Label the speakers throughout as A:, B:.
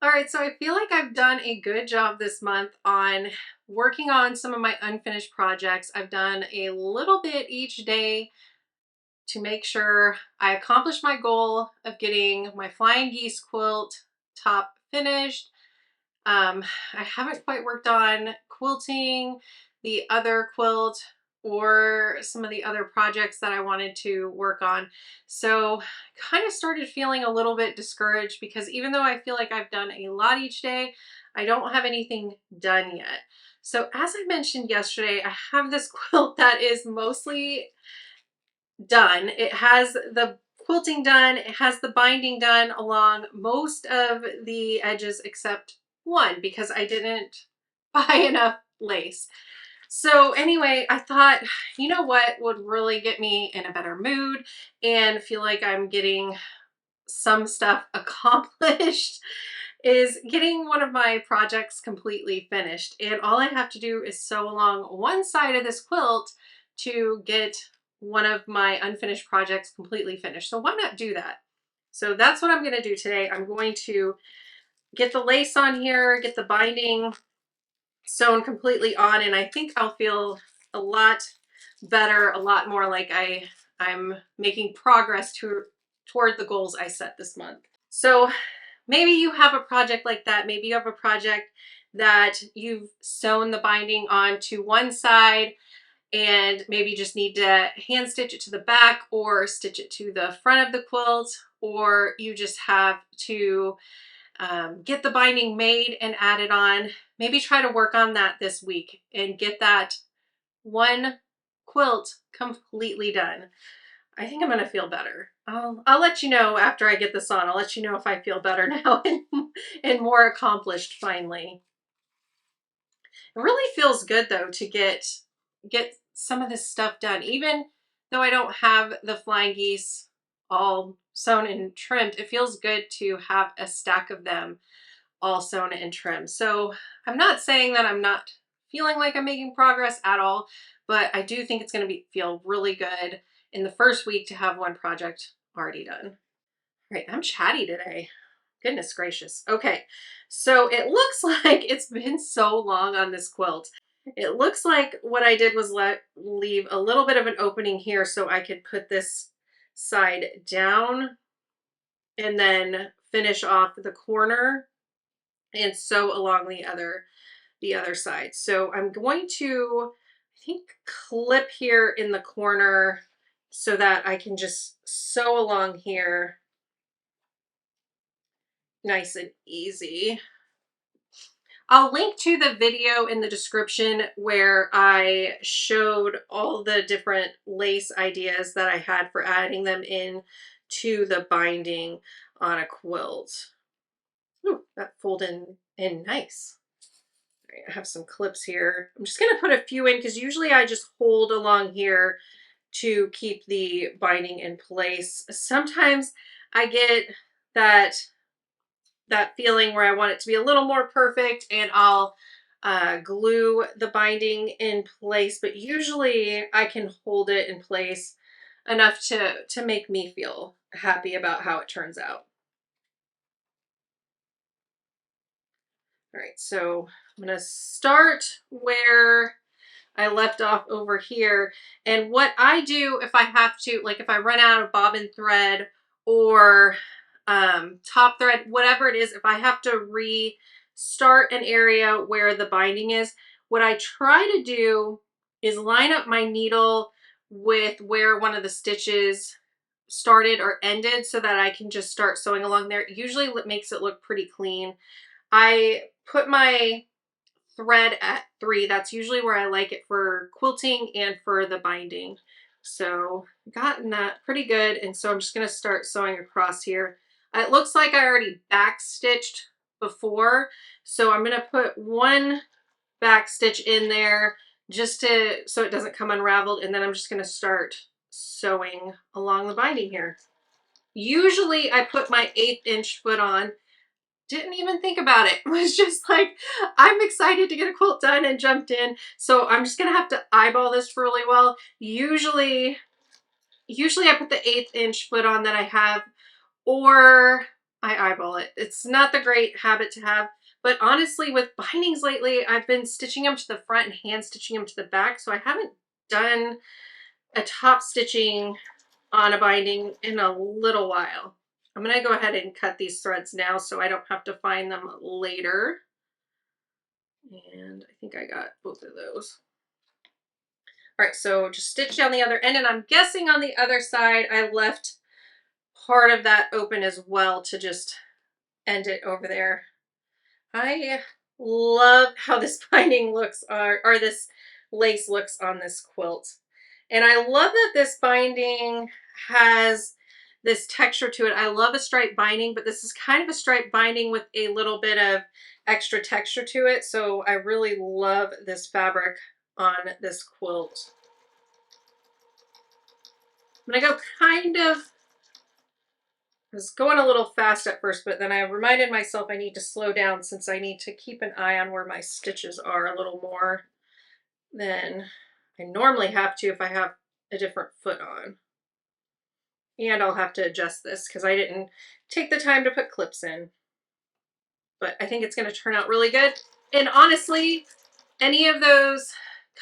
A: All right, so I feel like I've done a good job this month on working on some of my unfinished projects. I've done a little bit each day to make sure I accomplish my goal of getting my flying geese quilt top finished. I haven't quite worked on quilting the other quilt or some of the other projects that I wanted to work on. So kind of started feeling a little bit discouraged because even though I feel like I've done a lot each day, I don't have anything done yet. So as I mentioned yesterday, I have this quilt that is mostly done. It has the quilting done, it has the binding done along most of the edges except one because I didn't buy enough lace. So anyway, I thought, you know what would really get me in a better mood and feel like I'm getting some stuff accomplished is getting one of my projects completely finished. And all I have to do is sew along one side of this quilt to get one of my unfinished projects completely finished. So why not do that? So that's what I'm going to do today. I'm going to get the lace on here, get the binding sewn completely on, and I think I'll feel a lot better, a lot more like I'm making progress toward the goals I set this month. So maybe you have a project like that. Maybe you have a project that you've sewn the binding onto one side and maybe you just need to hand stitch it to the back or stitch it to the front of the quilt, or you just have to get the binding made and add it on. Maybe try to work on that this week and get that one quilt completely done. I think I'm going to feel better. I'll let you know after I get this on. I'll let you know if I feel better now and more accomplished finally. It really feels good though to get some of this stuff done. Even though I don't have the flying geese all sewn and trimmed, it feels good to have a stack of them all sewn and trimmed. So I'm not saying that I'm not feeling like I'm making progress at all, but I do think it's going to feel really good in the first week to have one project already done. All right, I'm chatty today. Goodness gracious. Okay, so it looks like it's been so long on this quilt. It looks like what I did was leave a little bit of an opening here so I could put this side down and then finish off the corner and sew along the other side. So I'm going to, I think, clip here in the corner so that I can just sew along here nice and easy. I'll link to the video in the description where I showed all the different lace ideas that I had for adding them in to the binding on a quilt. Ooh, that folded in nice. All right, I have some clips here. I'm just going to put a few in because usually I just hold along here to keep the binding in place. Sometimes I get that feeling where I want it to be a little more perfect and I'll glue the binding in place, but usually I can hold it in place enough to make me feel happy about how it turns out. All right, so I'm going to start where I left off over here. And what I do if I have to, like if I run out of bobbin thread or top thread, whatever it is, if I have to restart an area where the binding is, what I try to do is line up my needle with where one of the stitches started or ended so that I can just start sewing along there. It usually makes it look pretty clean. I put my thread at 3. That's usually where I like it for quilting and for the binding. So gotten that pretty good. And so I'm just going to start sewing across here. It looks like I already back stitched before. So I'm going to put one back stitch in there just so it doesn't come unraveled. And then I'm just going to start sewing along the binding here. Usually I put my 1/8 inch foot on. Didn't even think about it. It was just like, I'm excited to get a quilt done and jumped in. So I'm just going to have to eyeball this really well. Usually I put the 1/8 inch foot on that I have, or I eyeball it. It's not the great habit to have, but honestly, with bindings lately, I've been stitching them to the front and hand stitching them to the back, so I haven't done a top stitching on a binding in a little while. I'm gonna go ahead and cut these threads now so I don't have to find them later. And I think I got both of those. All right, so just stitch down the other end, and I'm guessing on the other side I left part of that open as well to just end it over there. I love how this binding looks, or this lace looks on this quilt. And I love that this binding has this texture to it. I love a striped binding, but this is kind of a striped binding with a little bit of extra texture to it. So I really love this fabric on this quilt. I'm gonna go I was going a little fast at first, but then I reminded myself I need to slow down since I need to keep an eye on where my stitches are a little more than I normally have to if I have a different foot on. And I'll have to adjust this because I didn't take the time to put clips in. But I think it's going to turn out really good. And honestly, any of those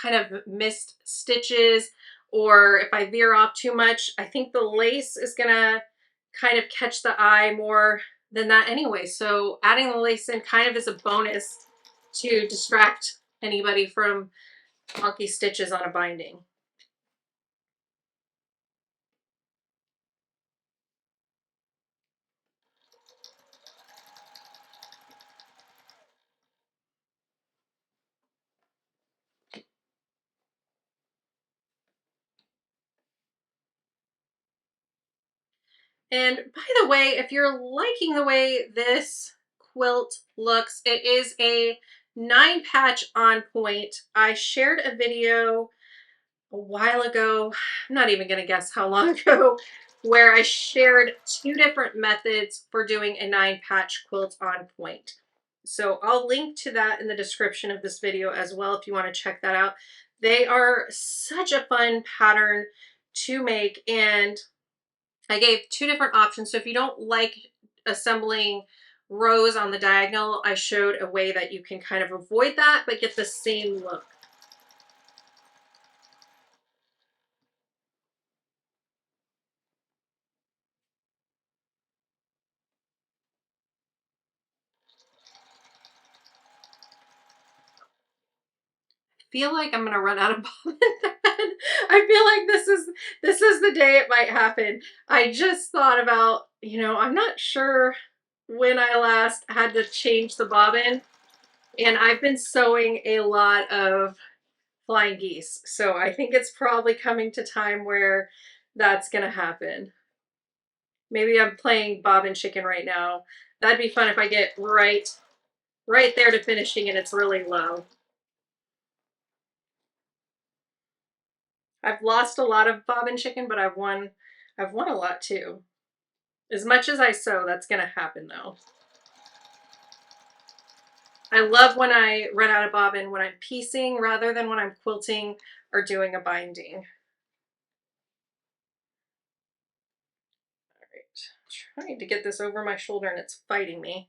A: kind of missed stitches, or if I veer off too much, I think the lace is going to kind of catch the eye more than that anyway. So adding the lace in kind of is a bonus to distract anybody from funky stitches on a binding. And by the way, if you're liking the way this quilt looks, it is a 9-patch on point. I shared a video a while ago, I'm not even going to guess how long ago, where I shared 2 different methods for doing a 9-patch quilt on point. So I'll link to that in the description of this video as well if you want to check that out. They are such a fun pattern to make, and I gave 2 different options. So if you don't like assembling rows on the diagonal, I showed a way that you can kind of avoid that but get the same look. Feel like I'm gonna run out of bobbin thread. I feel like this is the day it might happen. I just thought about, you know, I'm not sure when I last had to change the bobbin, and I've been sewing a lot of flying geese. So I think it's probably coming to time where that's gonna happen. Maybe I'm playing bobbin chicken right now. That'd be fun if I get right there to finishing and it's really low. I've lost a lot of bobbin chicken, but I've won a lot too. As much as I sew, that's gonna happen though. I love when I run out of bobbin when I'm piecing rather than when I'm quilting or doing a binding. All right, trying to get this over my shoulder and it's fighting me.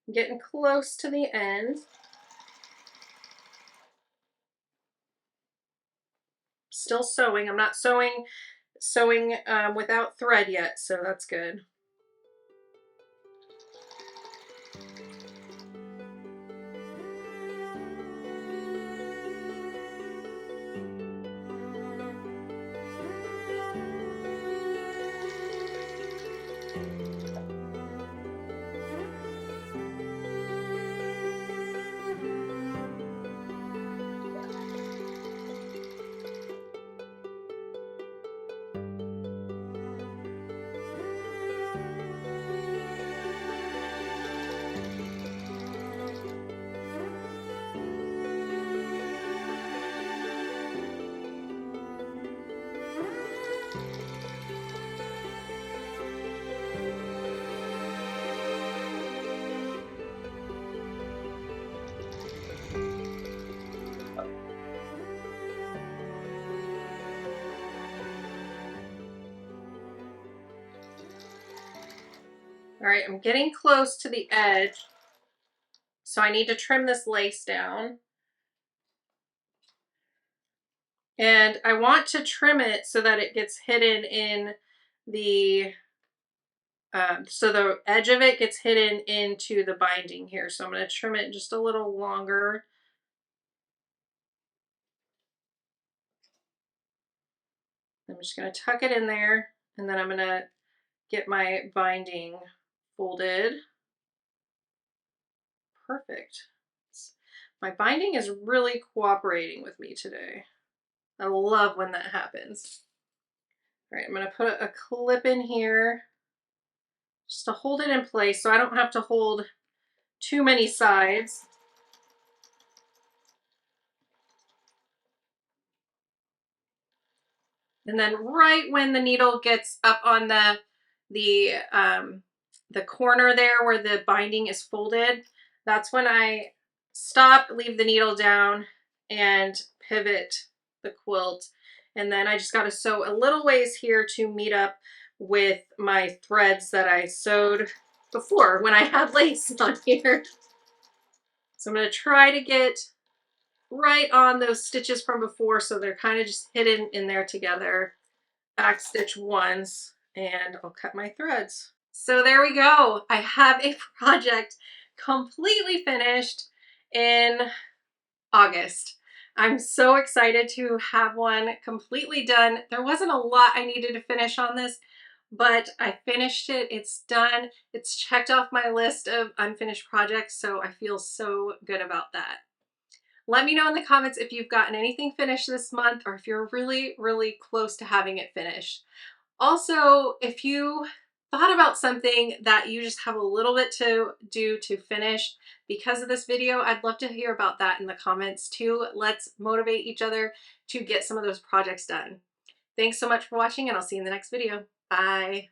A: I'm getting close to the end. Still sewing. I'm not sewing without thread yet, so that's good. All right, I'm getting close to the edge, so I need to trim this lace down. And I want to trim it so that it gets hidden in the, so the edge of it gets hidden into the binding here. So I'm going to trim it just a little longer. I'm just going to tuck it in there, and then I'm going to get my binding folded. Perfect. My binding is really cooperating with me today. I love when that happens. All right, I'm going to put a clip in here just to hold it in place so I don't have to hold too many sides. And then right when the needle gets up on the corner there where the binding is folded, that's when I stop, leave the needle down, and pivot the quilt. And then I just got to sew a little ways here to meet up with my threads that I sewed before when I had lace on here. So I'm going to try to get right on those stitches from before so they're kind of just hidden in there together. Back stitch once, and I'll cut my threads. So there we go. I have a project completely finished in August. I'm so excited to have one completely done. There wasn't a lot I needed to finish on this, but I finished it. It's done. It's checked off my list of unfinished projects, so I feel so good about that. Let me know in the comments if you've gotten anything finished this month or if you're really, really close to having it finished. Also, if you thought about something that you just have a little bit to do to finish because of this video, I'd love to hear about that in the comments too. Let's motivate each other to get some of those projects done. Thanks so much for watching, and I'll see you in the next video. Bye.